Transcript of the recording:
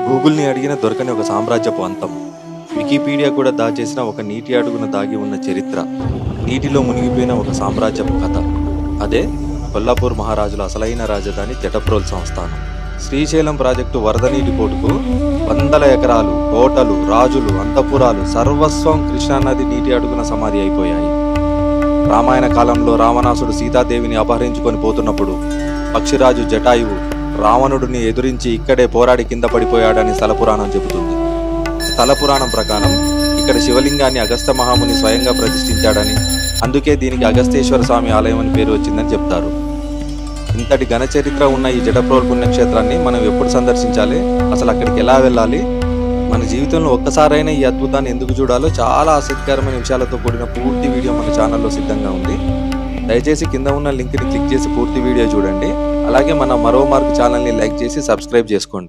గూగుల్ని అడిగిన దొరకని ఒక సామ్రాజ్యపు అంతం. వికీపీడియా కూడా దాచేసిన ఒక నీటి అడుగున దాగి ఉన్న చరిత్ర. నీటిలో మునిగిపోయిన ఒక సామ్రాజ్యపు కథ. అదే కొల్లాపూర్ మహారాజుల అసలైన రాజధాని జటప్రోల్ సంస్థానం. శ్రీశైలం ప్రాజెక్టు వరద నీటి పోటుకు వందల ఎకరాలు, కోటలు, రాజులు, అంతఃపురాలు సర్వస్వం కృష్ణానది నీటి అడుగున సమాధి అయిపోయాయి. రామాయణ కాలంలో రావణాసుడు సీతాదేవిని అపహరించుకొని పోతున్నప్పుడు పక్షిరాజు జటాయువు రావణుడిని ఎదురించి ఇక్కడే పోరాడి కింద పడిపోయాడని స్థలపురాణం చెబుతుంది. స్థలపురాణం ప్రకారం ఇక్కడ శివలింగాన్ని అగస్త్య మహాముని స్వయంగా ప్రతిష్ఠించాడని, అందుకే దీనికి అగస్తేశ్వర స్వామి ఆలయం అని పేరు వచ్చిందని చెప్తారు. ఇంతటి ఘన చరిత్ర ఉన్న ఈ జటప్రోల్ పుణ్యక్షేత్రాన్ని మనం ఎప్పుడు సందర్శించాలి, అసలు అక్కడికి ఎలా వెళ్ళాలి, మన జీవితంలో ఒక్కసారైనా ఈ అద్భుతాన్ని ఎందుకు చూడాలో చాలా ఆసక్తికరమైన విషయాలతో కూడిన పూర్తి వీడియో మన ఛానల్లో సిద్ధంగా ఉంది. దయచేసి కింద ఉన్న లింక్ని క్లిక్ చేసి పూర్తి వీడియో చూడండి. అలాగే మన మరో మార్క్ ఛానల్ని లైక్ చేసి సబ్స్క్రైబ్ చేసుకోండి.